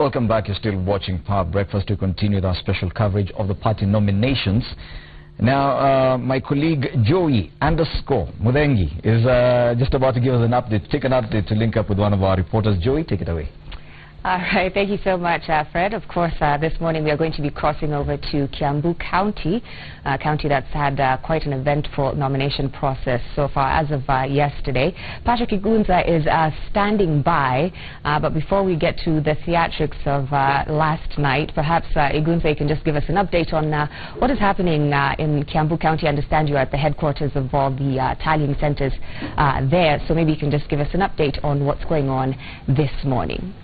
Welcome back. You're still watching Power Breakfast. To continue with our special coverage of the party nominations. Now, my colleague Joey _Mudengi is just about to give us an update. Take an update to link up with one of our reporters. Joey, take it away. All right, thank you so much, Fred. Of course, this morning we are going to be crossing over to Kiambu County, a county that's had quite an eventful nomination process so far as of yesterday. Patrick Igunza is standing by, but before we get to the theatrics of last night, perhaps Igunza, you can just give us an update on what is happening in Kiambu County. I understand you are at the headquarters of all the tallying centers there, so maybe you can just give us an update on what's going on this morning.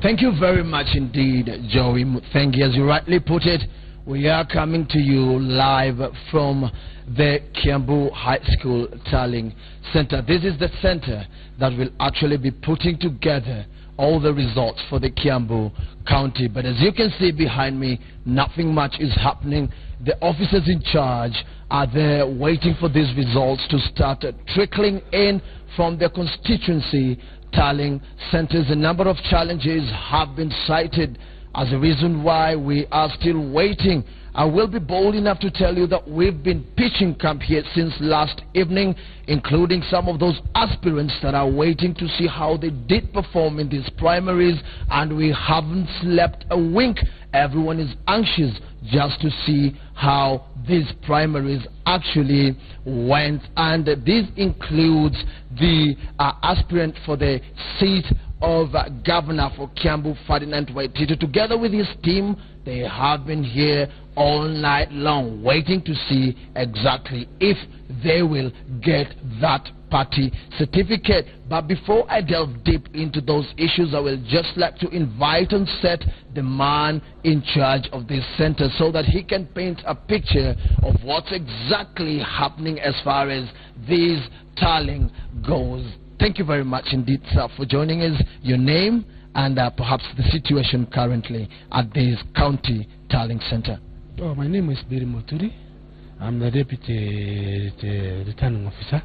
Thank you very much indeed, Joey. Thank you. As you rightly put it, we are coming to you live from the Kiambu High School Tallying Center. This is the center that will actually be putting together all the results for the Kiambu County. But as you can see behind me, nothing much is happening. The officers in charge are there waiting for these results to start trickling in from their constituency tallying centers. A number of challenges have been cited as a reason why we are still waiting. I will be bold enough to tell you that we've been pitching camp here since last evening, including some of those aspirants that are waiting to see how they did perform in these primaries, and we haven't slept a wink. Everyone is anxious just to see how these primaries actually went, and this includes the aspirant for the seat of governor for Kiambu, Ferdinand Waititu. Together with his team, they have been here all night long waiting to see exactly if they will get that party certificate. But before I delve deep into those issues, I will just like to invite and set the man in charge of this center so that he can paint a picture of what's exactly happening as far as this tallying goes. Thank you very much indeed, sir, for joining us. Your name and perhaps the situation currently at this county tallying center. Oh, my name is Biri Moturi. I'm the deputy returning officer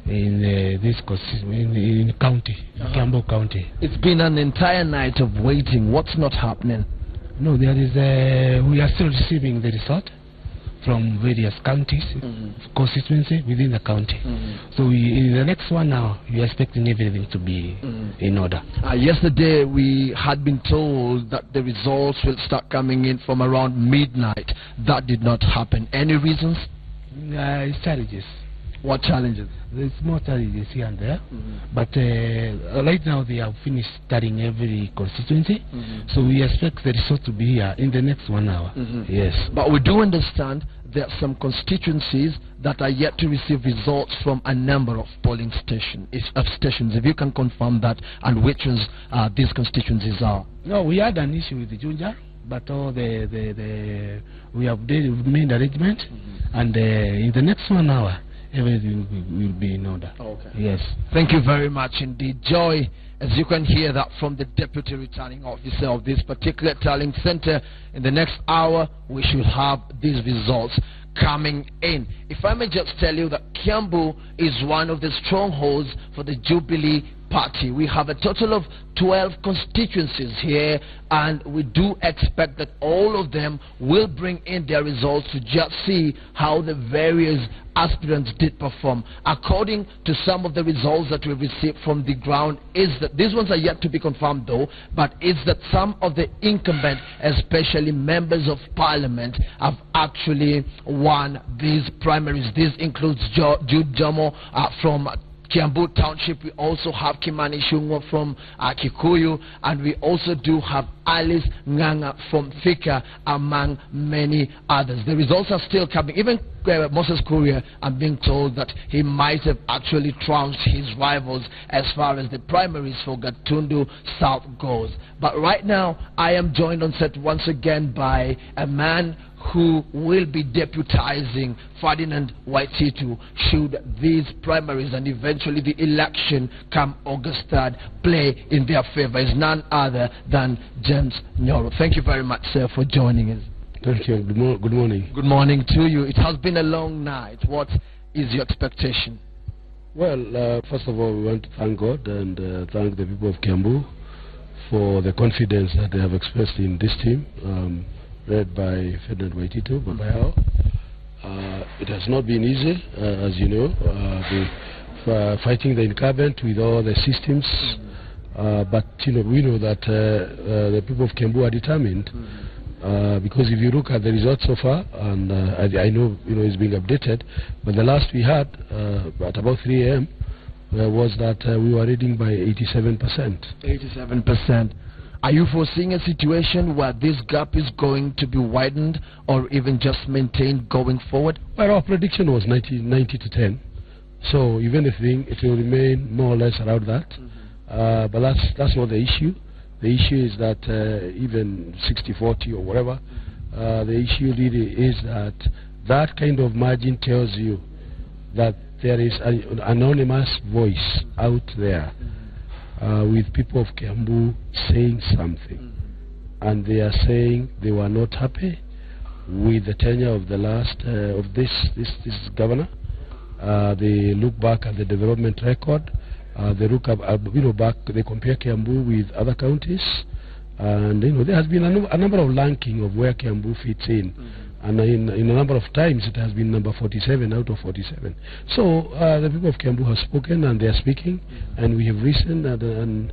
in this in county, Kiambu County. It's been an entire night of waiting. What's not happening? No, there is. We are still receiving the result from various counties, constituency within the county. So in the next 1 hour, we are expecting everything to be in order. Yesterday, we had been told that the results will start coming in from around midnight. That did not happen. Any reasons? Challenges. What challenges? There's more challenges here and there, but right now they have finished studying every constituency, so we expect the result to be here in the next 1 hour. Yes. But we do understand there are some constituencies that are yet to receive results from a number of polling stations. If you can confirm that, and which ones these constituencies are. No, we had an issue with the Junja, but all we have made arrangement, and in the next 1 hour, everything will be in order. Okay. Yes. Thank you very much indeed, Joy. As you can hear that from the deputy returning officer of this particular tallying center, in the next hour we should have these results coming in. If I may just tell you that Kiambu is one of the strongholds for the Jubilee Party. We have a total of 12 constituencies here, and we do expect that all of them will bring in their results to just see how the various aspirants did perform. According to some of the results that we received from the ground, is that these ones are yet to be confirmed though, but it's that some of the incumbent, especially members of parliament, have actually won these primaries. This includes Jude Jomo from Kiambu Township. We also have Kimani Shungo from Kikuyu, and we also do have Alice Nganga from Thika, among many others. The results are still coming. Even Moses Kuria, I'm being told that he might have actually trounced his rivals as far as the primaries for Gatundu South goes. But right now, I am joined on set once again by a man who will be deputizing Ferdinand Waititu should these primaries and eventually the election come August 3rd play in their favor. Is none other than James Nyoro. Thank you very much, sir, for joining us. Thank you. Good morning. Good morning to you. It has been a long night. What is your expectation? Well, first of all, we want to thank God and thank the people of Kiambu for the confidence that they have expressed in this team, led by Ferdinand Waitito, Babayao. It has not been easy, as you know, fighting the incumbent with all the systems, but we know that the people of Kiambu are determined, because if you look at the results so far, and I know it's being updated, but the last we had at about 3 a.m. Was that we were reading by 87%. 87%. Are you foreseeing a situation where this gap is going to be widened or even just maintained going forward? Well, our prediction was 90 to 10. So if anything, it will remain more or less around that. But that's not the issue. The issue is that even 60-40 or whatever, the issue really is that that kind of margin tells you that there is an anonymous voice out there with people of Kiambu saying something, and they are saying they were not happy with the tenure of the last of this governor. They look back at the development record. They look up, back. They compare Kiambu with other counties, and there has been a number of ranking of where Kiambu fits in. And in a number of times it has been number 47 out of 47. So the people of Kiambu have spoken and they are speaking, and we have listened, and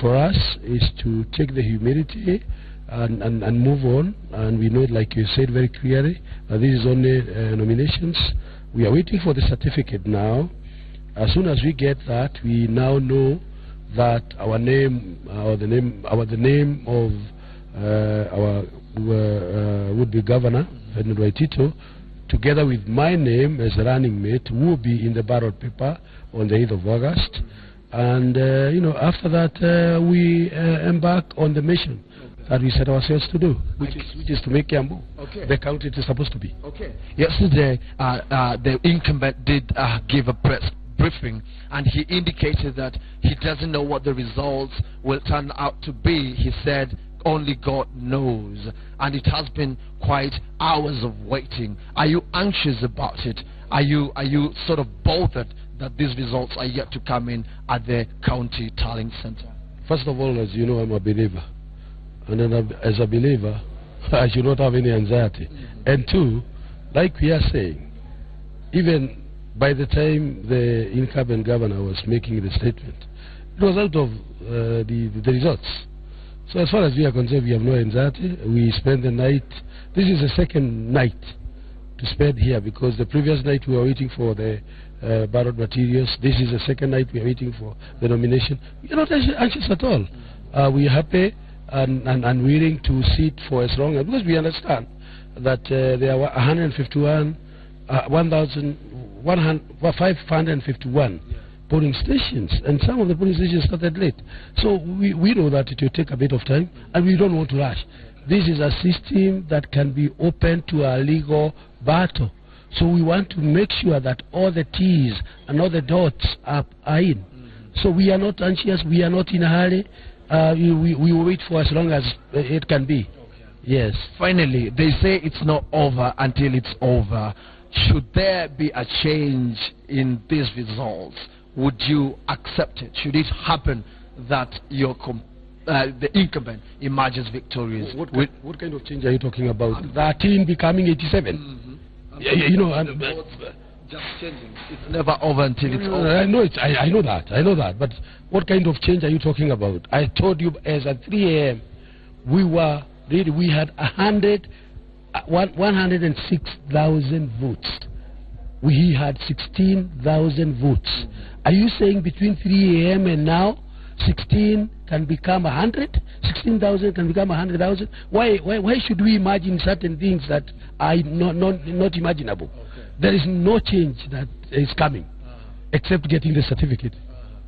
for us is to take the humility and move on. And we know, like you said very clearly, this is only nominations. We are waiting for the certificate now. As soon as we get that, we now know that our name, the name of our would-be governor, Ferdinand Waitito, together with my name as a running mate, will be in the ballot paper on the 8th of August. And, after that, we embark on the mission that we set ourselves to do, which is to make Kiambu the county it is supposed to be. Yesterday, the incumbent did give a press briefing, and he indicated that he doesn't know what the results will turn out to be. He said only God knows, and it has been quite hours of waiting. Are you anxious about it? Are you sort of bothered that these results are yet to come in at the county tallying center? First of all, as you know, I'm a believer, and then as a believer, I should not have any anxiety. And two, like we are saying, even by the time the incumbent governor was making the statement, it was out of the results. So as far as we are concerned, we have no anxiety. We spent the night. This is the second night to spend here, because the previous night we were waiting for the ballot materials. This is the second night we are waiting for the nomination. We are not anxious at all. We are happy and willing to sit for as long as, because we understand that there are 551 polling stations, and some of the polling stations started late. So we know that it will take a bit of time, and we don't want to rush. This is a system that can be open to a legal battle. So we want to make sure that all the T's and all the dots are in. So we are not anxious, we are not in a hurry. We will wait for as long as it can be. Yes. Finally, they say it's not over until it's over. Should there be a change in these results, would you accept it? Should it happen that the incumbent emerges victorious? What kind of change are you talking about? 13 becoming 87? Just changing. It's never over until it's over. I know that. But what kind of change are you talking about? I told you, as at 3 a.m., we had 106,000 votes. We had 16,000 votes. Are you saying between 3 a.m. and now, 16 can become 100? 16,000 can become 100,000? Why should we imagine certain things that are not imaginable? There is no change that is coming, except getting the certificate.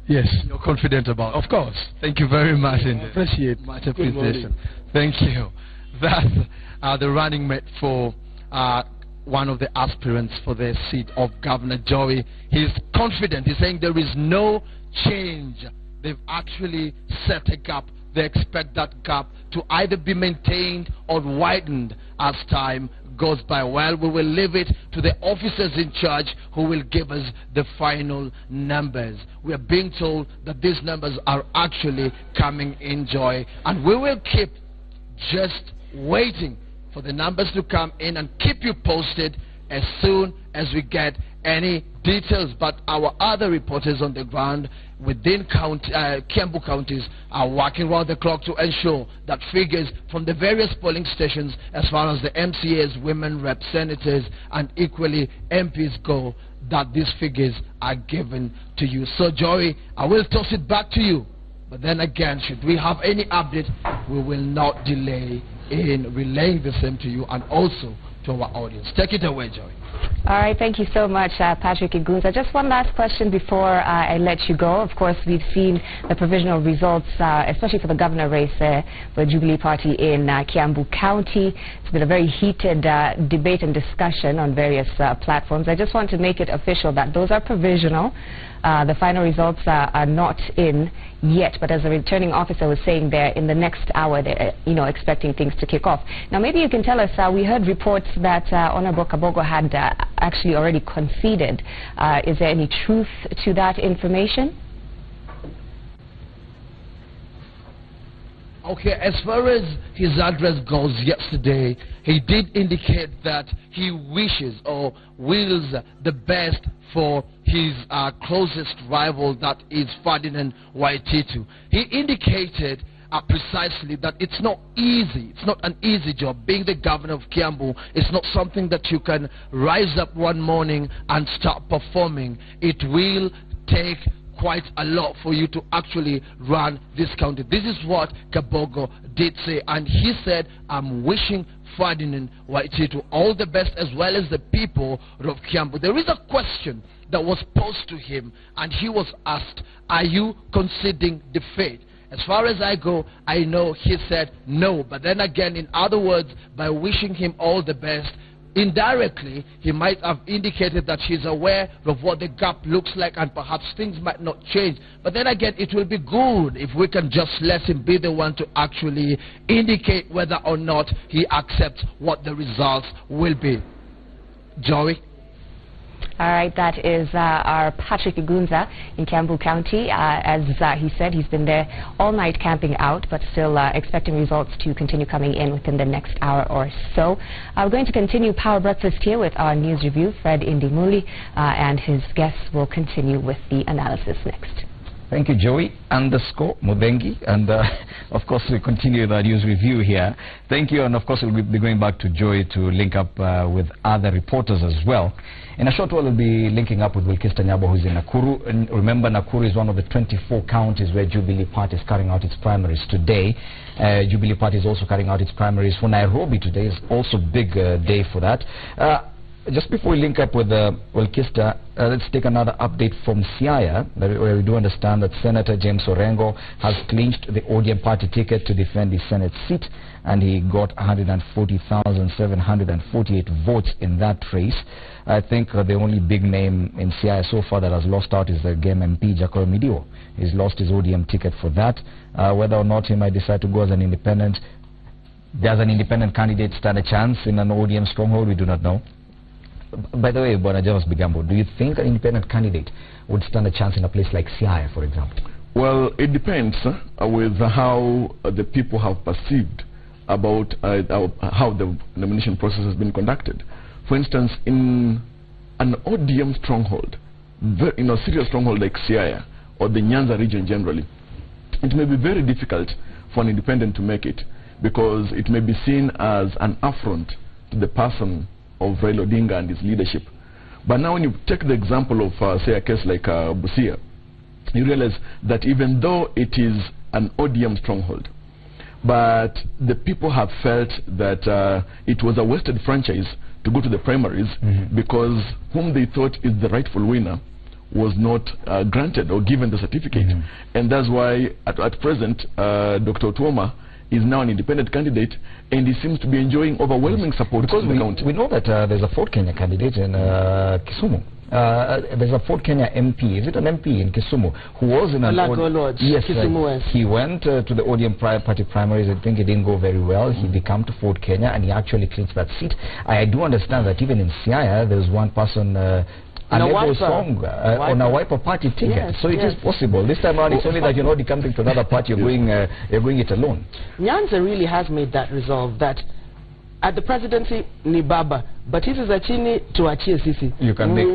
Yes. You're confident about it? Of course. Thank you very much. Appreciate. Much appreciation. Thank you. That's the running mate for one of the aspirants for the seat of Governor Joey. He's confident. He's saying there is no change. They've actually set a gap. They expect that gap to either be maintained or widened as time goes by well. We will leave it to the officers in charge who will give us the final numbers. We are being told that these numbers are actually coming in, Joy, and we will keep just waiting for the numbers to come in and keep you posted as soon as we get any details. But our other reporters on the ground within Kiambu counties are working round the clock to ensure that figures from the various polling stations, as far as the MCAs, women rep, senators, and equally MPs go, that these figures are given to you. So, Joey, I will toss it back to you. But then again, should we have any update, we will not delay in relaying the same to you and also to our audience. Take it away, Joey. All right, thank you so much, Patrick Igunza. Just one last question before I let you go. Of course, we've seen the provisional results, especially for the governor race for the Jubilee Party in Kiambu County. It's been a very heated debate and discussion on various platforms. I just want to make it official that those are provisional. The final results are not in yet, but as the returning officer was saying there, in the next hour, they're expecting things to kick off. Now, maybe you can tell us, we heard reports that Honorable Kabogo had actually already conceded. Is there any truth to that information? Okay, as far as his address goes yesterday, he did indicate that he wishes or wills the best for his closest rival, that is Ferdinand Waititu. He indicated precisely that it's not easy. It's not an easy job. Being the governor of Kiambu, it's not something that you can rise up one morning and start performing. It will take quite a lot for you to actually run this county. This is what Kabogo did say, and he said, I'm wishing Ferdinand Waititu all the best, as well as the people of Kiambu. There is a question that was posed to him, and he was asked, are you conceding defeat? As far as I go, I know he said no. But then again, in other words, by wishing him all the best, indirectly, he might have indicated that she's aware of what the gap looks like and perhaps things might not change. But then again, it will be good if we can just let him be the one to actually indicate whether or not he accepts what the results will be. Joey? All right, that is our Patrick Igunza in Kiambu County. As he said, he's been there all night camping out, but still expecting results to continue coming in within the next hour or so. We're going to continue Power Breakfast here with our news review. Fred Indimuli and his guests will continue with the analysis next. Thank you, Joey _Mudengi. And of course, we continue the news review here. Thank you. And of course, we'll be going back to Joey to link up with other reporters as well. In a short while, we'll be linking up with Wilkis Tanyabo, who's in Nakuru. And remember, Nakuru is one of the 24 counties where Jubilee Party is carrying out its primaries today. Jubilee Party is also carrying out its primaries for Nairobi today. Is also a big day for that. Just before we link up with Wilkista, let's take another update from Siaya, where we do understand that Senator James Orengo has clinched the ODM party ticket to defend his Senate seat, and he got 140,748 votes in that race. I think the only big name in Siaya so far that has lost out is the Game MP, Jacob Midio. He's lost his ODM ticket for that. Whether or not he might decide to go as an independent, does an independent candidate stand a chance in an ODM stronghold? We do not know. By the way, Bonajawas Bigambo, do you think an independent candidate would stand a chance in a place like Siaya, for example? Well, it depends with how the people have perceived about how the nomination process has been conducted. For instance, in an ODM stronghold, serious stronghold like Siaya or the Nyanza region generally, it may be very difficult for an independent to make it, because it may be seen as an affront to the person of Raila Odinga and his leadership. But now when you take the example of, say, a case like Busia, you realize that even though it is an ODM stronghold, but the people have felt that it was a wasted franchise to go to the primaries, because whom they thought is the rightful winner was not granted or given the certificate. And that's why at present Dr. Otuoma is now an independent candidate, and he seems to be enjoying overwhelming support. Because we know that there's a Fort Kenya candidate in Kisumu, there's a Ford Kenya MP, is it an MP in Kisumu, who was in an yes, Kisumu. He went to the ODM party primaries. I think it didn't go very well. He decamped to Ford Kenya and he actually clinched that seat. I do understand that even in Siaya, there's one person on a Wiper party ticket. Yes, so it is possible. This time around, it's only that you're not decamping to another party, you're going it alone. Nyanza really has made that resolve that at the presidency ni baba, but this is a chini to achie sisi. You can make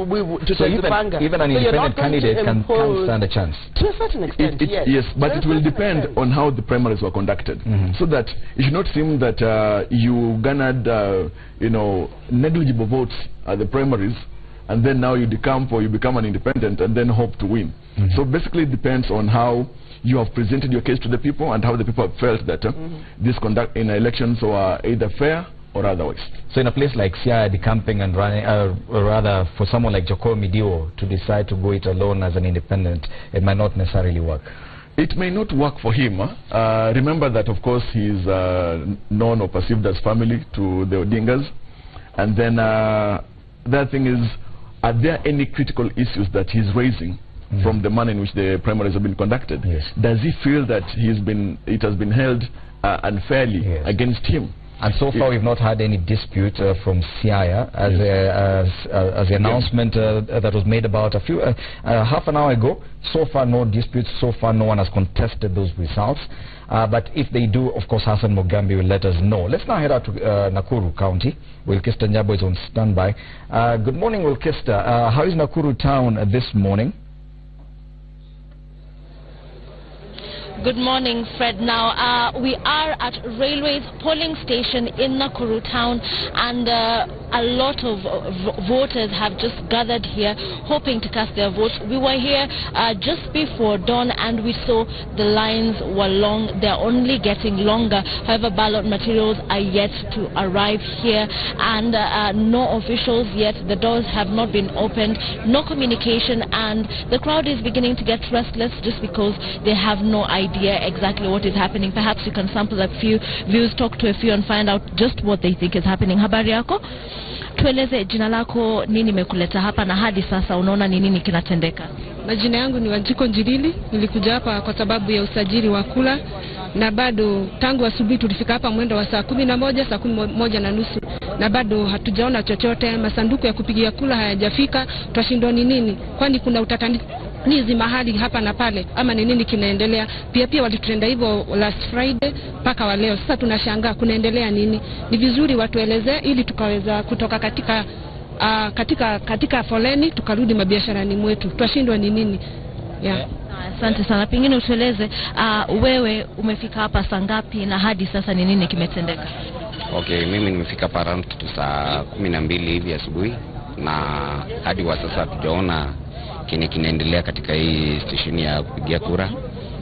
so even an independent candidate can stand a chance. To a certain extent, yes, but it will depend on how the primaries were conducted. So that it should not seem that you garnered negligible votes at the primaries, and then now you decamp or you become an independent and then hope to win. So basically it depends on how you have presented your case to the people and how the people have felt that this conduct in elections are either fair or otherwise. So in a place like Siaya, decamping and running, or rather for someone like Joko Midio to decide to go it alone as an independent, it might not necessarily work. It may not work for him. Remember that, of course, he is known or perceived as family to the Odingas. And then the thing is, are there any critical issues that he's raising from the manner in which the primaries have been conducted? Yes. Does he feel that it has been held unfairly against him? And so far we've not had any dispute from Siaya as the announcement that was made about half an hour ago. So far no disputes, so far no one has contested those results. But if they do, of course Hassan Mugambi will let us know. Let's now head out to Nakuru County. Wilkista Njabo is on standby. Good morning, Wilkista. How is Nakuru town this morning? Good morning, Fred. Now, we are at Railways polling station in Nakuru town, and a lot of voters have just gathered here hoping to cast their votes. We were here just before dawn and we saw the lines were long. They're only getting longer. However, ballot materials are yet to arrive here, and no officials yet. The doors have not been opened, no communication, and the crowd is beginning to get restless just because they have no idea exactly what is happening. Perhaps you can sample a few views, talk to a few and find out just what they think is happening. Habari yako? Tueleze jina lako, nini mekuleta hapa na hadi sasa unaona ni nini kinatendeka? Majina yangu ni Wanjiko Njirili. Nilikuja hapa kwa sababu ya usajili wa kula, na bado tangu asubuhi tulifika hapa mwendo wa saa 11, saa 11:30, na bado hatujaona chochote. Masanduku ya kupigia kula hayajafika. Twashindwa ni nini? Kwani kuna utatanizi mahali hapa na pale ama ni nini kinaendelea? Pia walitutenda hivyo last Friday mpaka wa leo. Sasa tunashangaa kunaendelea nini? Ni vizuri watuelezee ili tukaweza kutoka katika foleni tukarudi mabiasharani mwetu. Twashindwa ni nini? Asante sana. Pengine utueleze wewe umefika hapa saa ngapi na hadi sasa ni nini kimetendeka? Okay, mimi nimefika hapa around saa 12 hivi asubuhi, na hadi wa sasa hatujaona kinaendelea katika hii station ya kupigia kura.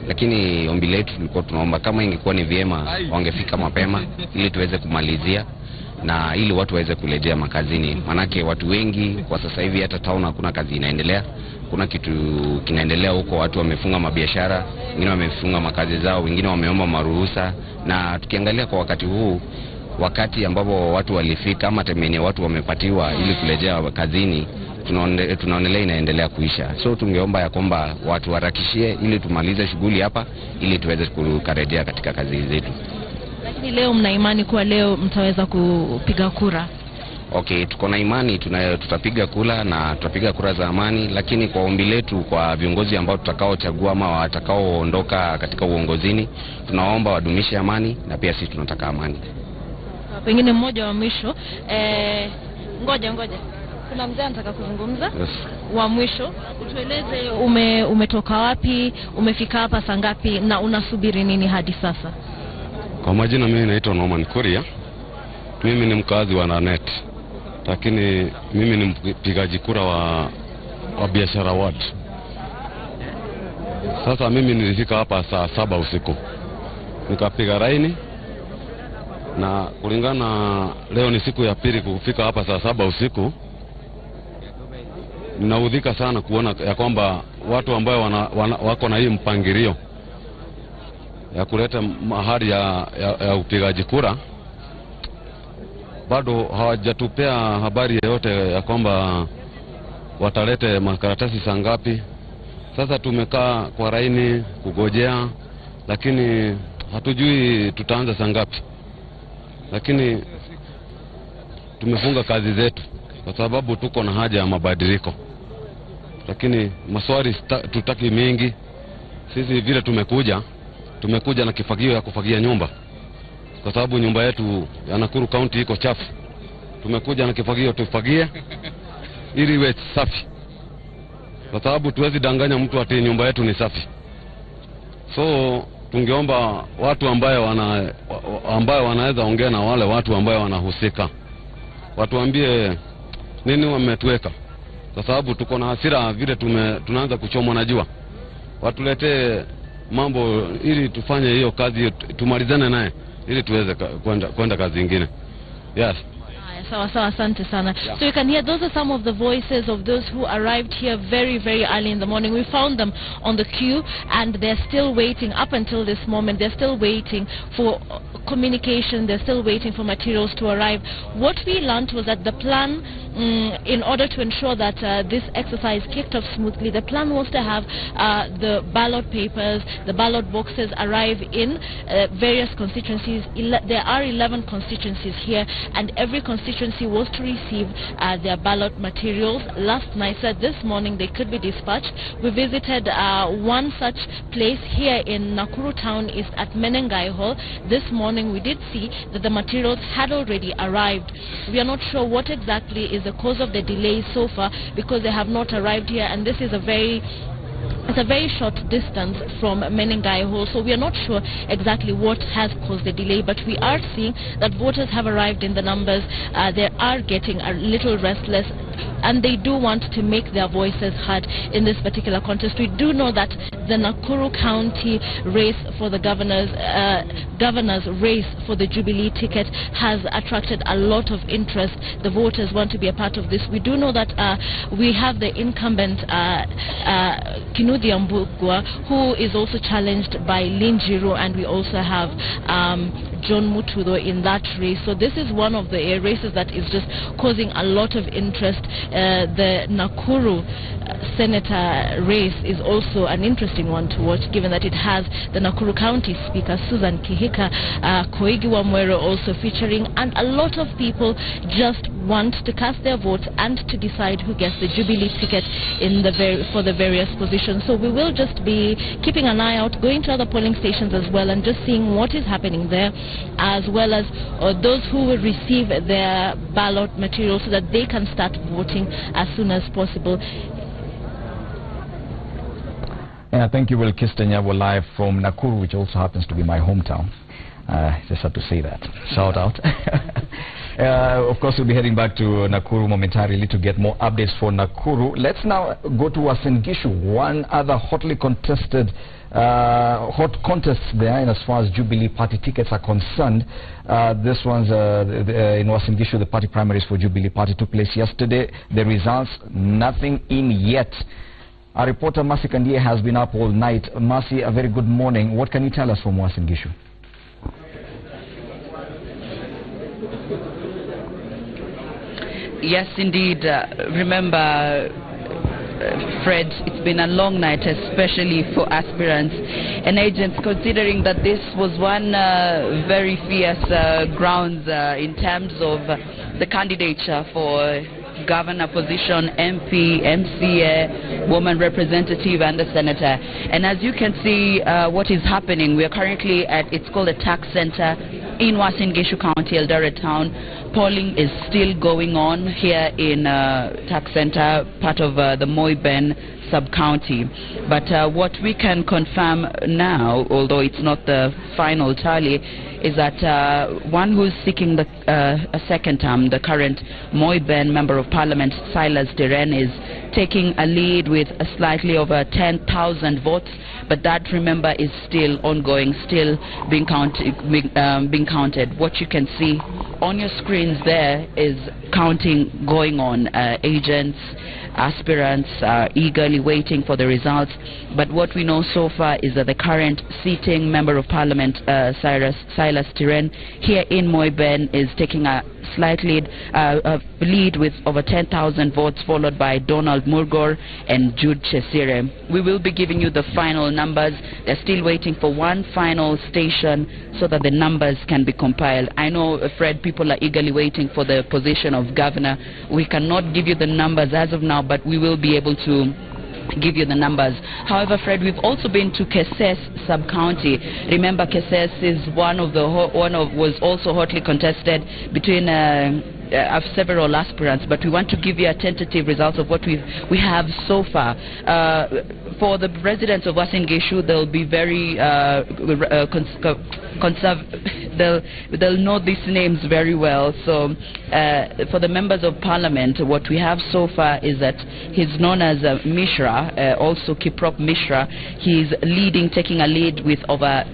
Lakini ombi letu tulikuwa tunaomba kama ingekuwa ni vyema wangefika mapema ili tuweze kumalizia na ili watu waweze kurejea makazini. Manake watu wengi kwa sasa hivi hata town hakuna kazi inaendelea. Kuna kitu kinaendelea huko, watu wamefunga mabiashara, wengine wamefunga makazi zao, wengine wameomba maruhusa. Na tukiangalia kwa wakati huu, wakati ambapo watu walifika ama temene watu wamepatiwa ili kurejea kazini, tunaonelea inaendelea kuisha. So tungeomba ya kwamba watu harakishie ili tumalize shughuli hapa ili tuweze kurejea katika kazi zetu. Lakini leo mna imani kuwa leo mtaweza kupiga kura? Okay, tuko na imani tutapiga kura na tutapiga kura za amani, lakini kwa ombi letu kwa viongozi ambao tutakaochagua ama watakaoondoka katika uongozini, tunaomba wadumishe amani na pia sisi tunataka amani. Pengine mmoja wa mwisho, ngoja. Kuna mzee anataka kuzungumza. Yes. Wa mwisho, utueleze umetoka wapi, umefika hapa saa ngapi na unasubiri nini hadi sasa? Kwa majina mimi naitwa Norman Kuria. Mimi ni mkazi wa Nanet. Lakini mimi ni mpigaji kura wa biashara ward. Sasa mimi nilifika hapa saa 7 usiku. Nikapiga raini. Na kulingana leo ni siku ya pili kufika hapa saa 7 usiku. Ninaudhika sana kuona ya kwamba watu ambao wako na hii mpangilio ya kuleta mahali ya upigaji kura bado hawajatupea habari yoyote ya kwamba watalete makaratasi saa ngapi. Sasa tumekaa kwa laini kugojea, lakini hatujui tutaanza saa ngapi. Lakini tumefunga kazi zetu kwa sababu tuko na haja ya mabadiliko. Lakini maswali tutaki mingi. Sisi vile tumekuja na kifagio ya kufagia nyumba, kwa sababu nyumba yetu ya Nakuru County iko chafu. Tumekuja na kifagio tufagie ili iwe safi, kwa sababu tuwezi danganya mtu ati nyumba yetu ni safi. So tungeomba watu ambaye wanaweza ongea na wale watu ambaye wanahusika, watuambie nini wametuweka, kwa sababu tuko na hasira vile tunaanza kuchomwa na jua. Watuletee mambo ili tufanye hiyo kazi, tumalizane naye ili tuweze kwenda kazi nyingine. Yes. Sawa, asante sana. Yeah. So you can hear, those are some of the voices of those who arrived here very, very early in the morning. We found them on the queue, and they're still waiting. Up until this moment, they're still waiting for communication. They're still waiting for materials to arrive. What we learned was that the plan, in order to ensure that this exercise kicked off smoothly, the plan was to have the ballot papers, the ballot boxes arrive in various constituencies. There are 11 constituencies here, and every constituency was to receive their ballot materials. Last night, said this morning they could be dispatched. We visited one such place here in Nakuru town, is at Menengai Hall. This morning we did see that the materials had already arrived. We are not sure what exactly is the cause of the delay so far, because they have not arrived here, and this is a very short distance from Menengai Hall, so we are not sure exactly what has caused the delay, but we are seeing that voters have arrived in the numbers. They are getting a little restless, and they do want to make their voices heard in this particular contest. We do know that the Nakuru County race for the governor's race for the Jubilee ticket has attracted a lot of interest. The voters want to be a part of this. We do know that we have the incumbent Kiambu, who is also challenged by Linjiru, and we also have John Mutudo in that race. So this is one of the races that is just causing a lot of interest. The Nakuru senator race is also an interesting one to watch, given that it has the Nakuru County Speaker Susan Kihika, Koigi Wamwere also featuring, and a lot of people just want to cast their votes and to decide who gets the Jubilee ticket in for the various positions. So we will just be keeping an eye out, going to other polling stations as well, and just seeing what is happening there, as well as those who will receive their ballot material so that they can start voting as soon as possible. Yeah, thank you, Will Kistenya. We're live from Nakuru, which also happens to be my hometown. Just had to say that. Shout out. Of course, we'll be heading back to Nakuru momentarily to get more updates for Nakuru. Let's now go to Uasin Gishu, one other hotly contested hot contest there, and as far as Jubilee Party tickets are concerned. This one's in Uasin Gishu. The party primaries for Jubilee Party took place yesterday. The results, nothing in yet. Our reporter Mercy Kandie has been up all night. Mercy, a very good morning. What can you tell us from Uasin Gishu? Yes, indeed. Remember, Fred, it's been a long night, especially for aspirants and agents, considering that this was one very fierce grounds in terms of the candidature for governor position, MP, MCA, woman representative, and the senator. And as you can see, what is happening, we are currently at, it's called a tax center in Uasin Gishu County, Eldoret Town. Polling is still going on here in tax center, part of the Moiben sub-county. But what we can confirm now, although it's not the final tally, is that one who's seeking a second term, the current Moiben Member of Parliament, Silas Deren, is taking a lead with slightly over 10,000 votes. But that, remember, is still ongoing, still being counted. What you can see on your screens there is counting going on. Agents aspirants are eagerly waiting for the results. But what we know so far is that the current sitting Member of Parliament, Silas Tiren, here in Moiben is taking a slight lead with over 10,000 votes, followed by Donald Murgor and Jude Chesire. We will be giving you the final numbers. They're still waiting for one final station so that the numbers can be compiled. I know, Fred, people are eagerly waiting for the position of governor. We cannot give you the numbers as of now, but we will be able to give you the numbers. However, Fred, we've also been to Keses sub-county. Remember, Keses is was also hotly contested between several aspirants, but we want to give you a tentative results of what we have so far. For the residents of Uasin Gishu, they'll be very they'll know these names very well. So for the members of parliament, what we have so far is that he's known as Mishra, also Kiprop Mishra. He's leading, taking a lead with over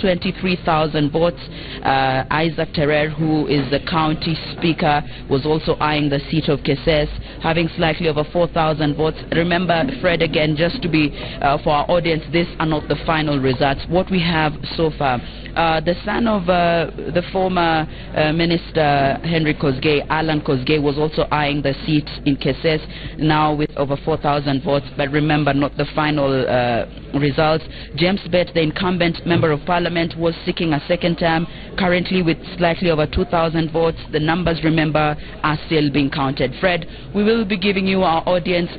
23,000 votes. Isaac Terer, who is the county speaker, was also eyeing the seat of Keses, having slightly over 4,000 votes. Remember, Fred, again, just to be for our audience, these are not the final results. What we have so far, the son of the former Minister Henry Kosgei, Alan Kosgei, was also eyeing the seat in Keses, now with over 4,000 votes, but remember, not the final results. James Bett, the incumbent Member of Parliament, was seeking a second term, currently with slightly over 2,000 votes. The numbers, remember, are still being counted. Fred, we will be giving you, our audience,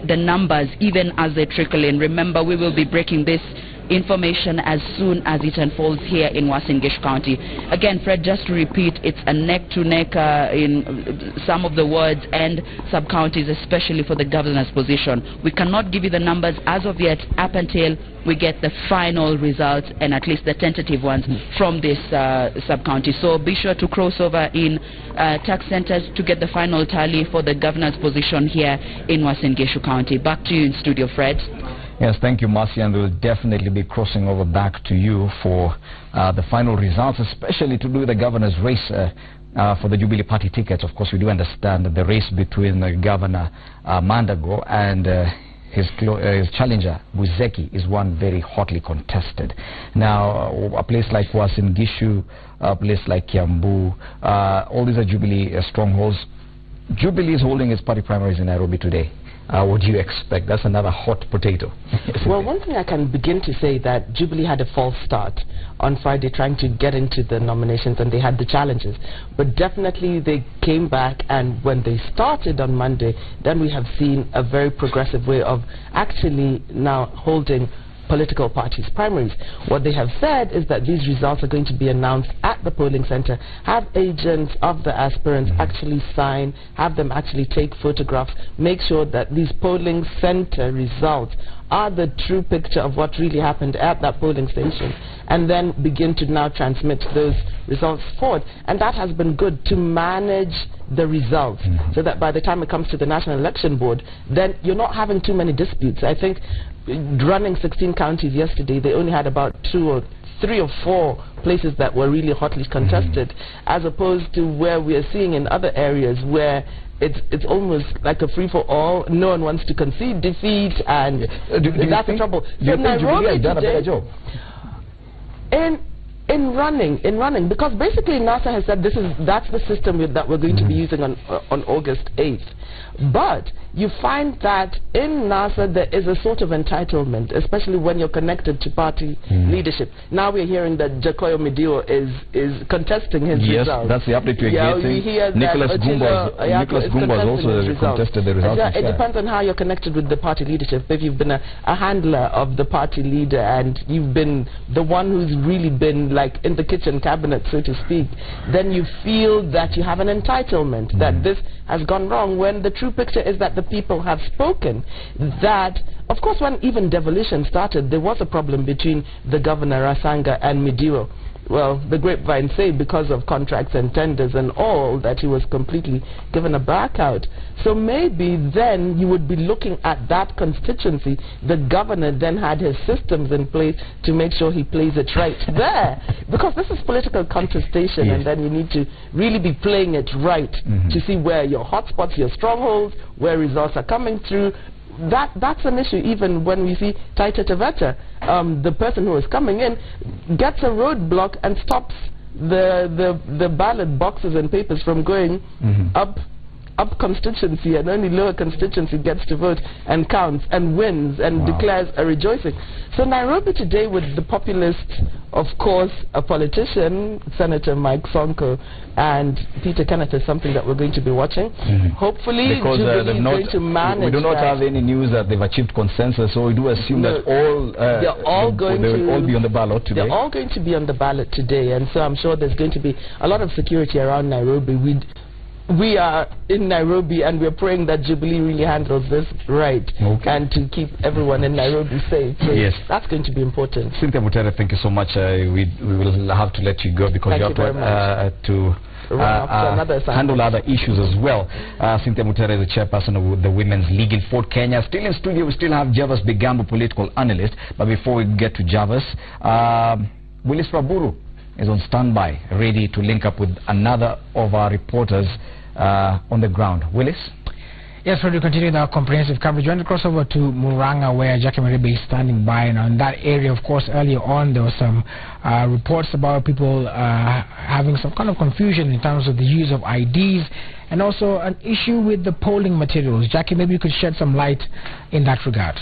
the numbers even as they trickle in. Remember, we will be breaking this information as soon as it unfolds here in Uasin Gishu County. Again, Fred, just to repeat, it's a neck-to-neck in some of the wards and sub-counties, especially for the governor's position. We cannot give you the numbers as of yet up until we get the final results, and at least the tentative ones from this sub-county. So be sure to cross over in tax centers to get the final tally for the governor's position here in Uasin Gishu County. Back to you in studio, Fred. Yes, thank you, Marcy, and we'll definitely be crossing over back to you for the final results, especially to do with the governor's race for the Jubilee Party tickets. Of course, we do understand that the race between Governor Mandago and his challenger, Buzeki, is one very hotly contested. Now, a place like Uasin Gishu, a place like Kiambu, all these are Jubilee strongholds. Jubilee is holding its party primaries in Nairobi today. What do you expect? That's another hot potato. Well, one thing I can begin to say that Jubilee had a false start on Friday trying to get into the nominations, and they had the challenges. But definitely they came back, and when they started on Monday, then we have seen a very progressive way of actually now holding political parties' primaries. What they have said is that these results are going to be announced at the polling center, have agents of the aspirants actually sign, have them actually take photographs, make sure that these polling center results are the true picture of what really happened at that polling station, and then begin to now transmit those results forward. And that has been good to manage the results, so that by the time it comes to the National Election Board, then you're not having too many disputes. I think running 16 counties yesterday, they only had about 2 or 3 or 4 places that were really hotly contested, as opposed to where we are seeing in other areas where it's almost like a free-for-all. No one wants to concede defeat, and that's the trouble. Do you think Jubilee has done a better job? In running, because basically NASA has said that's the system that we're going to be using on August 8th. But you find that in NASA there is a sort of entitlement, especially when you're connected to party leadership. Now we're hearing that Jacoyo Midio is contesting his results. Yes, that's the update we're getting. Nicholas Gumba has also contested the results. It depends on how you're connected with the party leadership. If you've been a handler of the party leader and you've been the one who's really been like in the kitchen cabinet, so to speak, then you feel that you have an entitlement, that this has gone wrong, when the true picture is that the people have spoken. That, of course, when even devolution started, there was a problem between the governor, Rasanga, and Midio. well, the grapevine say because of contracts and tenders and all that he was completely given a blackout. So maybe then you would be looking at that constituency. The governor then had his systems in place to make sure he plays it right there. Because this is political contestation, and then you need to really be playing it right to see where your hotspots, your strongholds, where results are coming through. That's an issue even when we see Taita Taveta. The person who is coming in gets a roadblock and stops the ballot boxes and papers from going up constituency, and only lower constituency gets to vote and counts and wins and declares a rejoicing. So Nairobi today, with the populist, of course, a politician, Senator Mike Sonko and Peter Kenneth, is something that we're going to be watching. Hopefully, because Jubilee is going to manage. We do not have any news that they've achieved consensus, so we do assume that they're all going to be on the ballot today. They're all going to be on the ballot today, and so I'm sure there's going to be a lot of security around Nairobi. We are in Nairobi, and we're praying that Jubilee really handles this right and to keep everyone in Nairobi safe. So that's going to be important. Cynthia Mutere, thank you so much. We will have to let you go because you have to handle other issues as well. Cynthia Mutere is the chairperson of the Women's League in Fort Kenya. Still in studio, we still have Javas Bigambo, political analyst. But before we get to Javas, Willis Raburu is on standby, ready to link up with another of our reporters on the ground. Willis? Yes, we'll continue our comprehensive coverage. We're going to cross over to Muranga, where Jackie Maribe is standing by. Now, in that area, of course, earlier on, there were some reports about people having some kind of confusion in terms of the use of IDs, and also an issue with the polling materials. Jackie, maybe you could shed some light in that regard.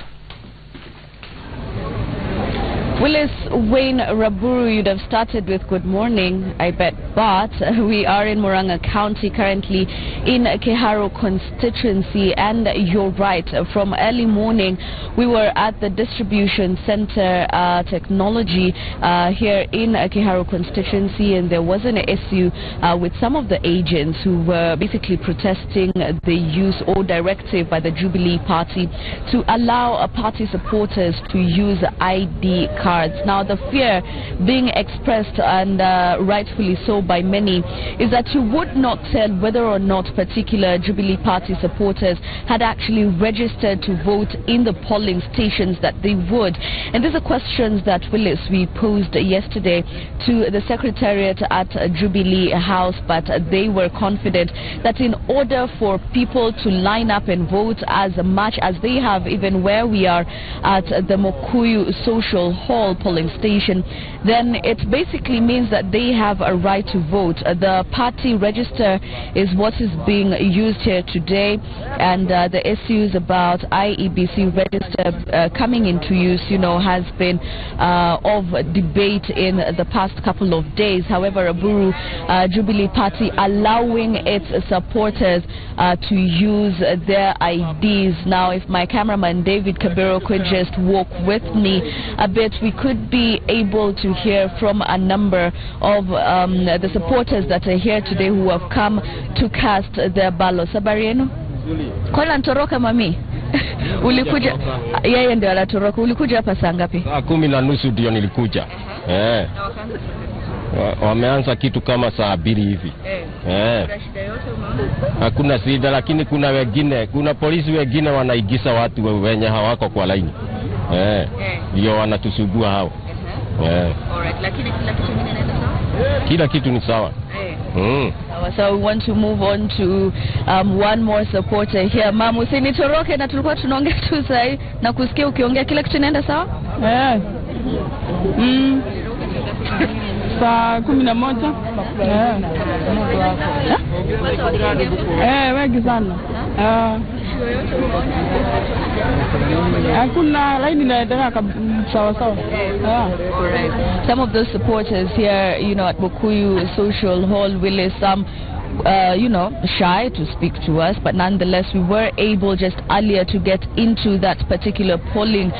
Willis, Wayne Raburu, you'd have started with good morning, I bet, but we are in Muranga County currently in Keharo constituency, and you're right, from early morning we were at the distribution center technology here in Keharo constituency, and there was an issue with some of the agents who were basically protesting the use or directive by the Jubilee Party to allow party supporters to use ID cards. Now, the fear being expressed, and rightfully so by many, is that you would not tell whether or not particular Jubilee Party supporters had actually registered to vote in the polling stations that they would. And these are questions that, Willis, we posed yesterday to the Secretariat at Jubilee House, but they were confident that in order for people to line up and vote as much as they have, even where we are at the Mokuyu Social Hall polling station, then it basically means that they have a right to vote. The party register is what is being used here today, and the issues about IEBC register coming into use, you know, has been of debate in the past couple of days. However, Raburu Jubilee Party allowing its supporters to use their IDs. Now, if my cameraman David Kabero could just walk with me a bit, we could be able to hear from a number of the supporters that are here today who have come to cast their ballots. Habari yenu? Kola ntoroka mami? Ulikuja? Yeye ndio alatoroka. Ulikuja hapa saa ngapi? Saa 10:30 ndio nilikuja. Wameanza kitu kama saa 2 hivi. Hakuna shida, lakini kuna wengine, kuna polisi wengine wanaigiza watu wenye hawako kwa laini. Ndio wanatusugua hao. Alright, lakini kila kitu kinaenda sawa? Kila kitu ni sawa. So we want to move on to one more supporter here. Mama, usinitoroke, na tulikuwa tunaongea tu sasa na kusikia ukiongea. Kila kitu inaenda sawa? Saa 11. Wengi sana. Hakuna laini inaendelea sawa sawa. Some of those supporters here, you know, at Mokuyu Social Hall, Willis, you know, shy to speak to us, but nonetheless we were able just earlier to get into that particular polling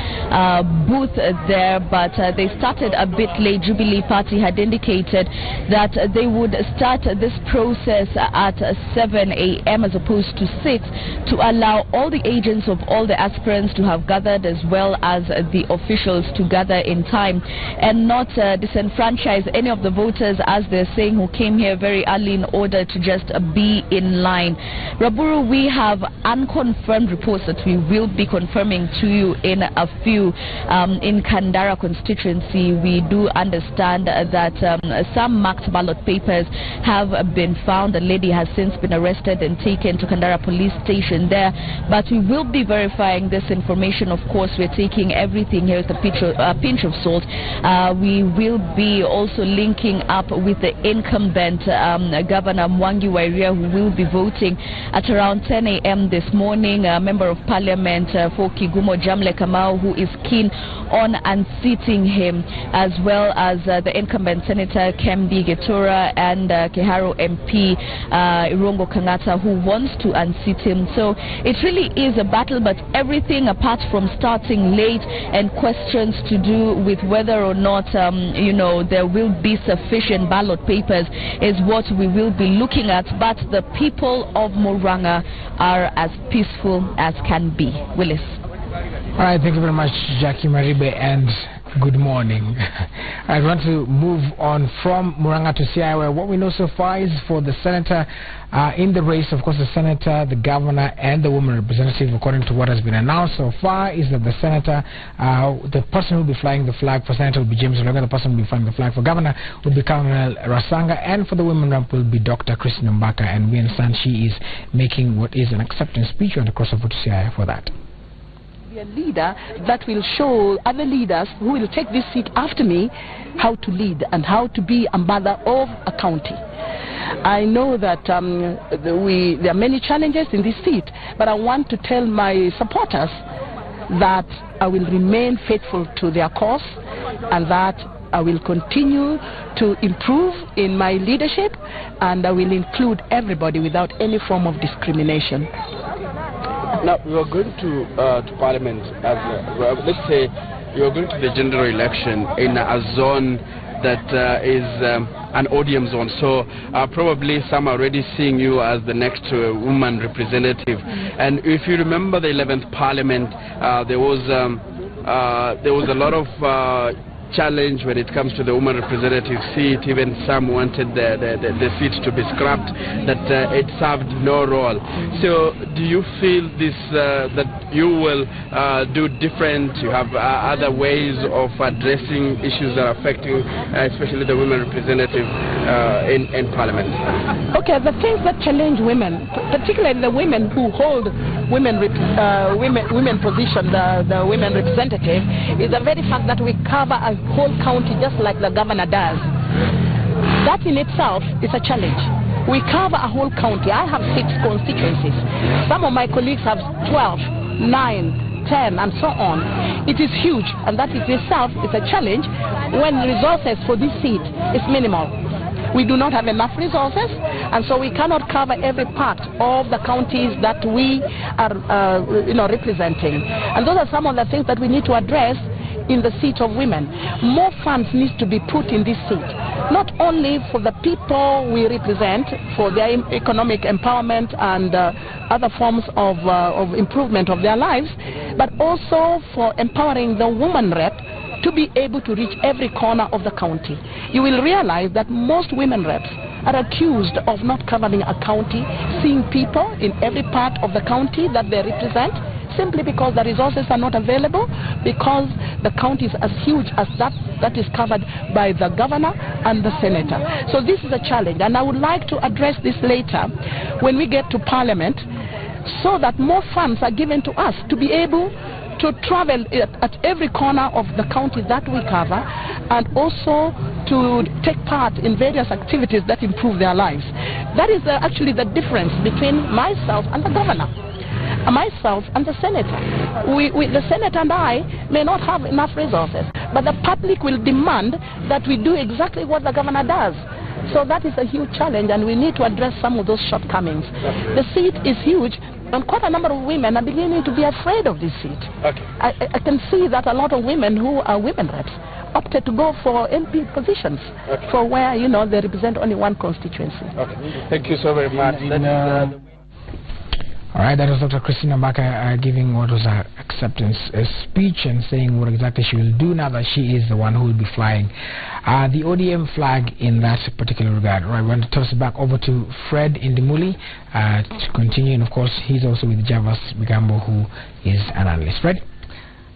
booth there, but they started a bit late. Jubilee Party had indicated that they would start this process at 7 a.m. as opposed to 6 to allow all the agents of all the aspirants to have gathered, as well as the officials to gather in time and not disenfranchise any of the voters, as they're saying, who came here very early in order to just be in line. Raburu, we have unconfirmed reports that we will be confirming to you in a few. In Kandara constituency, we do understand that some marked ballot papers have been found. The lady has since been arrested and taken to Kandara police station there, but we will be verifying this information. Of course, we're taking everything here with a pinch of salt. We will be also linking up with the incumbent Governor Mwangi Wairia, who will be voting at around 10 a.m. this morning. Member of Parliament for Kigumo, Jamle Kamau, who is keen on unseating him, as well as the incumbent Senator Kembi Getura and Keharo MP Irongo Kangata, who wants to unseat him. So it really is a battle, but everything apart from starting late and questions to do with whether or not you know, there will be sufficient ballot papers is what we will be looking at. But the people of Murang'a are as peaceful as can be. Willis. All right, thank you very much, Jackie Maribe, and good morning. I want to move on from Murang'a to Siaya, where what we know so far is for the senator in the race, of course, the senator, the governor, and the woman representative, according to what has been announced so far, is that the senator, the person who will be flying the flag for senator will be James Ologa, the person who will be flying the flag for governor will be Colonel Rasanga, and for the women rep will be Dr. Christine Mbaka, and we understand she is making what is an acceptance speech on the crossover to Siaya for that. Be a leader that will show other leaders who will take this seat after me how to lead and how to be a mother of a county. I know that there are many challenges in this seat, but I want to tell my supporters that I will remain faithful to their cause and that I will continue to improve in my leadership, and I will include everybody without any form of discrimination. Now, we are going to Parliament as, let's say, you are going to the general election in a zone that is an odium zone. So probably some are already seeing you as the next woman representative. And if you remember the 11th Parliament, there was a lot of challenge when it comes to the woman representative seat. Even some wanted the seat to be scrapped, that it served no role. So do you feel this that you will do different? You have other ways of addressing issues that are affecting especially the women representative in Parliament? Okay, the things that challenge women, particularly the women who hold women position, the women representative, is the very fact that we cover a whole county just like the governor does. That in itself is a challenge. We cover a whole county. I have 6 constituencies. Some of my colleagues have 12, 9, 10, and so on. It is huge, and that in itself is a challenge when resources for this seat is minimal. We do not have enough resources, and so we cannot cover every part of the counties that we are representing. And those are some of the things that we need to address in the seat of women. More funds need to be put in this seat, not only for the people we represent, for their economic empowerment and other forms of improvement of their lives, but also for empowering the woman rep to be able to reach every corner of the county. You will realize that most women reps are accused of not covering a county, seeing people in every part of the county that they represent, simply because the resources are not available, because the county is as huge as that is covered by the governor and the senator. So this is a challenge, and I would like to address this later when we get to Parliament, so that more funds are given to us to be able to travel at every corner of the county that we cover, and also to take part in various activities that improve their lives. That is actually the difference between myself and the governor, myself and the senator. The senator and I may not have enough resources, but the public will demand that we do exactly what the governor does. So that is a huge challenge, and we need to address some of those shortcomings. The seat is huge, and quite a number of women are beginning to be afraid of this seat. Okay. I can see that a lot of women who are women reps opted to go for MP positions, for where, you know, they represent only one constituency. Okay. Thank you so very much. All right, that was Dr. Christina Mbaka giving what was her acceptance speech and saying what exactly she will do now that she is the one who will be flying the ODM flag in that particular regard. Right, we want to toss it back over to Fred Indimuli to continue, and of course he's also with Javas Bigambo, who is an analyst. Fred?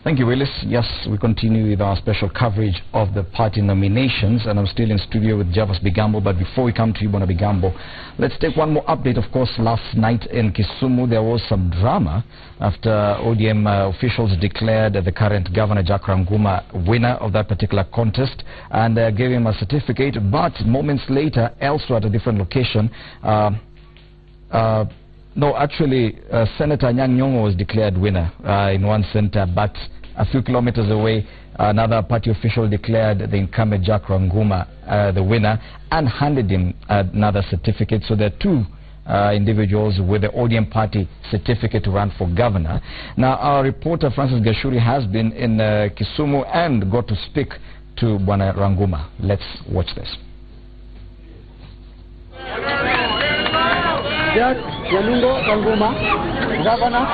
Thank you, Willis. Yes, we continue with our special coverage of the party nominations, and I'm still in studio with Javas Bigambo. But before we come to you, Bona Bigambo, let's take one more update. Of course, last night in Kisumu, there was some drama after ODM officials declared the current Governor Jack Ranguma winner of that particular contest and gave him a certificate. But moments later, elsewhere at a different location, no, actually, Senator Anyang' Nyong'o was declared winner in one center, but a few kilometers away, another party official declared the incumbent Jack Ranguma the winner and handed him another certificate. So there are two individuals with the ODM party certificate to run for governor. Now, our reporter Francis Gashuri has been in Kisumu and got to speak to Bwana Ranguma. Let's watch this. Jack Ranguma, Governor.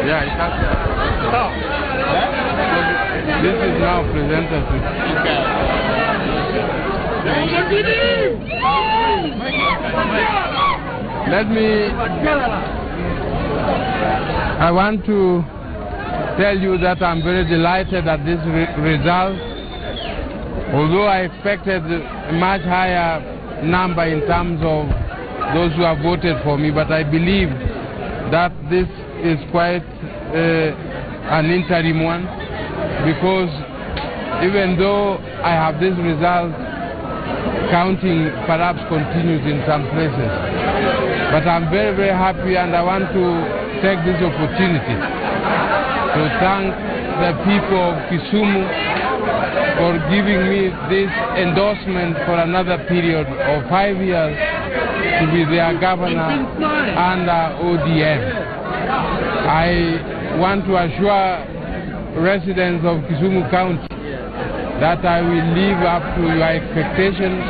Yeah, it has to. This is now presented I want to tell you that I'm very delighted at this result. Although I expected a much higher number in terms of those who have voted for me, but I believe that this is quite an interim one, because even though I have this result, counting perhaps continues in some places. But I'm very, very happy, and I want to take this opportunity to thank the people of Kisumu for giving me this endorsement for another period of 5 years to be their governor under ODM. I want to assure residents of Kisumu County that I will live up to your expectations,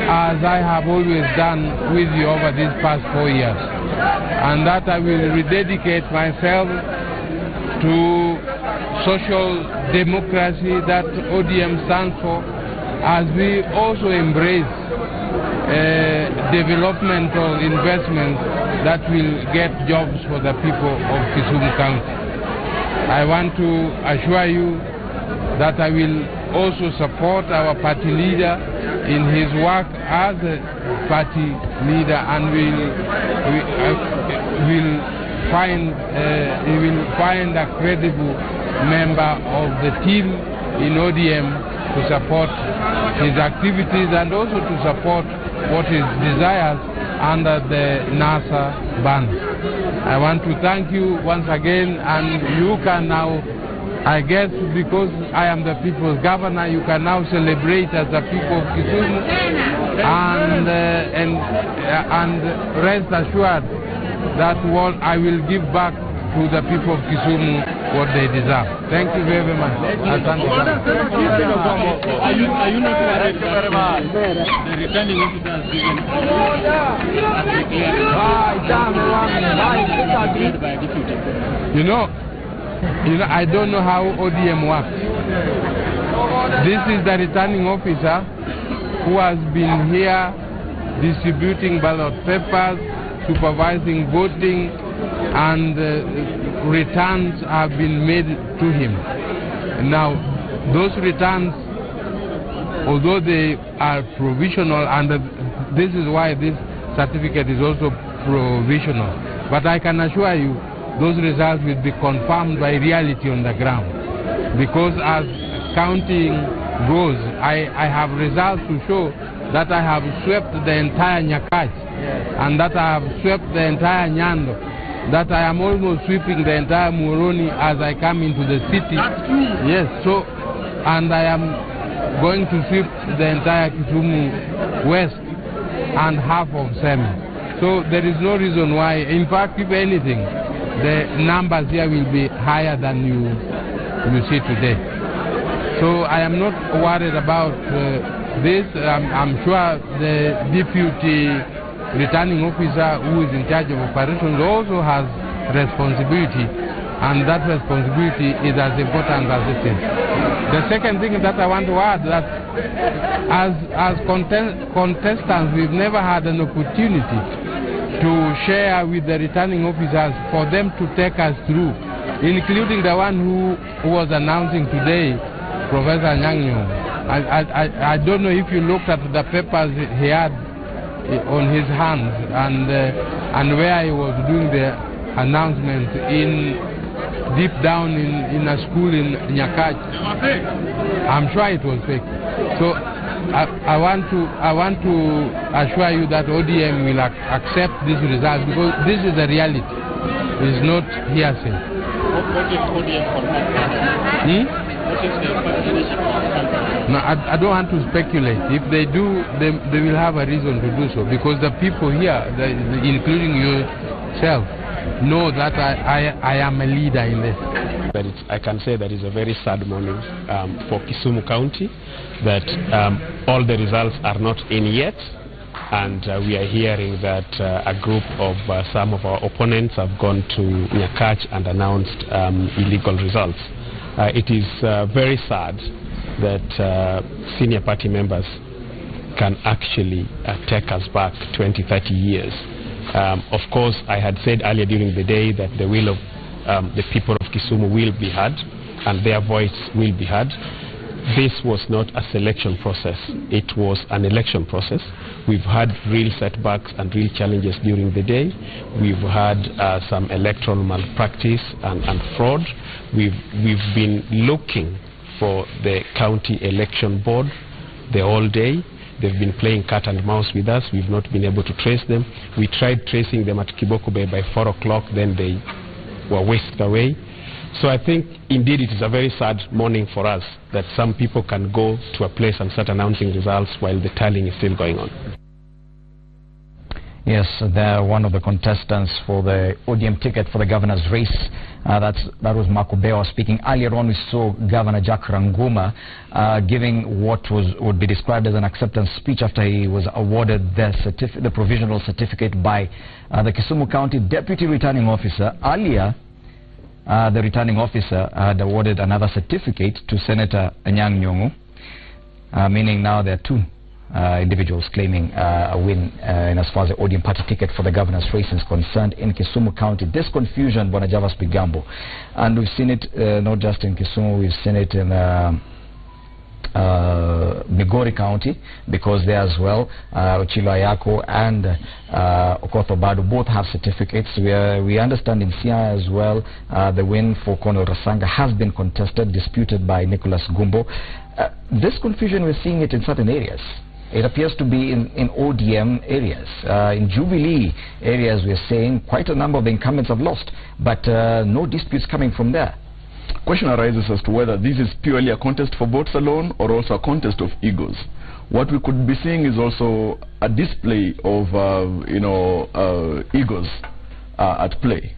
as I have always done with you over these past 4 years, and that I will rededicate myself to social democracy that ODM stands for, as we also embrace developmental investments that will get jobs for the people of Kisumu County. I want to assure you that I will also support our party leader in his work as a party leader, and he will find a credible member of the team in ODM to support his activities and also to support what he desires under the NASA banner. I want to thank you once again, and you can now, I guess, because I am the people's governor, you can now celebrate as the people of Kisumu, and rest assured that what I will give back to the people of Kisumu what they deserve. Thank you very much. Are you not worried that the returning officers given You know, I don't know how ODM works. This is the returning officer who has been here distributing ballot papers, supervising voting, and returns have been made to him. Now, those returns, although they are provisional, and this is why this certificate is also provisional, but I can assure you those results will be confirmed by reality on the ground, because as counting goes, I have results to show that I have swept the entire Nyakach, and that I have swept the entire Nyando, that I am almost sweeping the entire Muhoroni as I come into the city. Yes, so, and I am going to sweep the entire Kisumu West and half of Semi. So there is no reason why, in fact, if anything, the numbers here will be higher than you see today. So I am not worried about this. I'm sure the deputy returning officer who is in charge of operations also has responsibility, and that responsibility is as important as it is. The second thing that I want to add, that as contestants, we've never had an opportunity to share with the returning officers for them to take us through, including the one who was announcing today, Professor Nyang'nyong. I don't know if you looked at the papers he had on his hands, and where he was doing the announcement in deep down in a school in Nyakach. I'm sure it was fake. So I want to assure you that ODM will accept this result, because this is the reality. It's not hearsay. What if ODM No, I don't want to speculate. If they do, they will have a reason to do so, because the people here, including yourself, know that I am a leader in this. But I can say that it's a very sad morning for Kisumu County, that all the results are not in yet, and we are hearing that a group of some of our opponents have gone to Nyakach and announced illegal results. It is very sad that senior party members can actually take us back 20, 30 years. Of course, I had said earlier during the day that the will of the people of Kisumu will be heard, and their voice will be heard. This was not a selection process, it was an election process. We've had real setbacks and real challenges during the day. We've had some electoral malpractice and fraud. We've been looking for the county election board the whole day. They've been playing cat and mouse with us. We've not been able to trace them. We tried tracing them at Kiboko Bay by 4 o'clock, then they were whisked away. So I think indeed it is a very sad morning for us that some people can go to a place and start announcing results while the tallying is still going on. Yes, they're one of the contestants for the ODM ticket for the governor's race. That was Makubeo speaking. Earlier on, we saw Governor Jack Ranguma giving what would be described as an acceptance speech after he was awarded the provisional certificate by the Kisumu County Deputy Returning Officer. Earlier, the returning officer had awarded another certificate to Senator Nyang'nyong, meaning now there are two individuals claiming a win in as far as the ODM party ticket for the governor's race is concerned in Kisumu County. This confusion, Bwana Javas Bigambo, and we've seen it not just in Kisumu, we've seen it in Migori County, because there as well, Ochilo Ayako and Okoth Obado both have certificates. We understand in Siaya as well, the win for Colonel Rasanga has been contested, disputed by Nicholas Gumbo. This confusion, we're seeing it in certain areas. it appears to be in ODM areas. In Jubilee areas, we are saying quite a number of the incumbents have lost, but no disputes coming from there. Question arises as to whether this is purely a contest for votes alone or also a contest of egos. What we could be seeing is also a display of egos at play.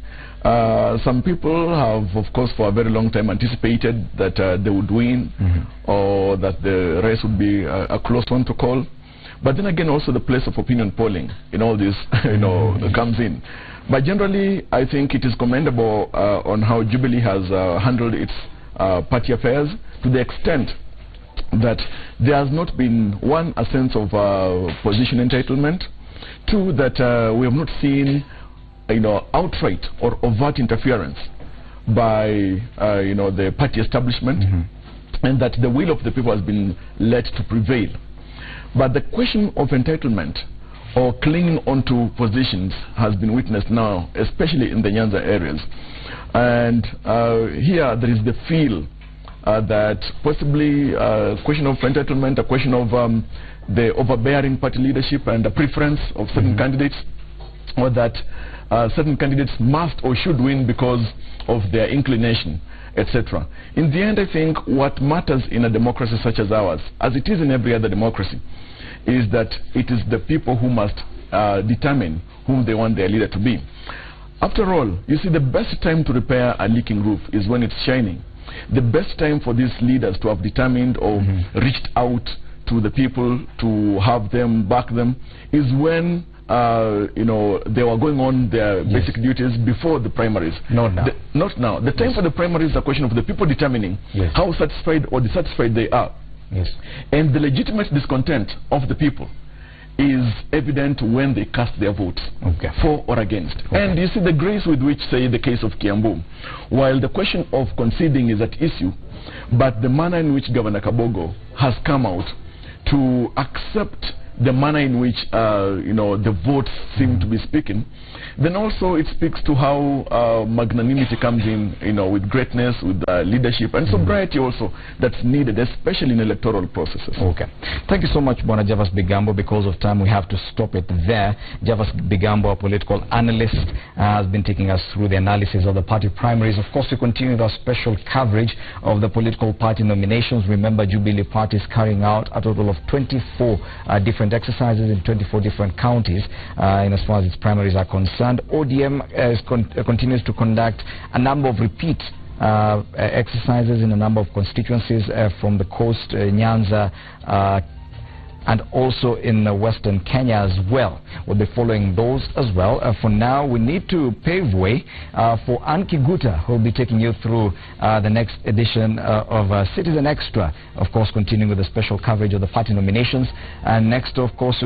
Some people have, of course, for a very long time anticipated that they would win, or that the race would be a close one to call. But then again, also the place of opinion polling in all this, comes in. But generally, I think it is commendable on how Jubilee has handled its party affairs, to the extent that there has not been, one, a sense of position entitlement, two, that we have not seen outright or overt interference by the party establishment, and that the will of the people has been let to prevail. But the question of entitlement or clinging onto positions has been witnessed now, especially in the Nyanza areas. And here there is the feel that possibly a question of entitlement, a question of the overbearing party leadership and the preference of certain candidates, or that certain candidates must or should win because of their inclination, etc. In the end, I think what matters in a democracy such as ours, as it is in every other democracy, is that it is the people who must determine whom they want their leader to be. After all, you see, the best time to repair a leaking roof is when it's shining. The best time for these leaders to have determined or reached out to the people to have them back them is when they were going on their basic duties before the primaries. Not now. Not now. The time for the primaries is a question of the people determining how satisfied or dissatisfied they are. And the legitimate discontent of the people is evident when they cast their votes for or against. And you see the grace with which, say, the case of Kiambu, while the question of conceding is at issue, but the manner in which Governor Kabogo has come out to accept the manner in which the votes seem to be speaking, then also it speaks to how magnanimity comes in, with greatness, with leadership, and sobriety also that's needed, especially in electoral processes. Thank you so much, Bwana Javas Bigambo. Because of time, we have to stop it there. Javas Bigambo, a political analyst, has been taking us through the analysis of the party primaries. Of course, we continue with our special coverage of the political party nominations. Remember, Jubilee Party is carrying out a total of 24 different exercises in 24 different counties in as far as its primaries are concerned. ODM continues to conduct a number of repeat exercises in a number of constituencies from the coast, Nyanza, and also in western Kenya as well. We'll be following those as well. For now, we need to pave way for Anki Guta, who will be taking you through the next edition of Citizen Extra, of course, continuing with the special coverage of the party nominations. And next, of course,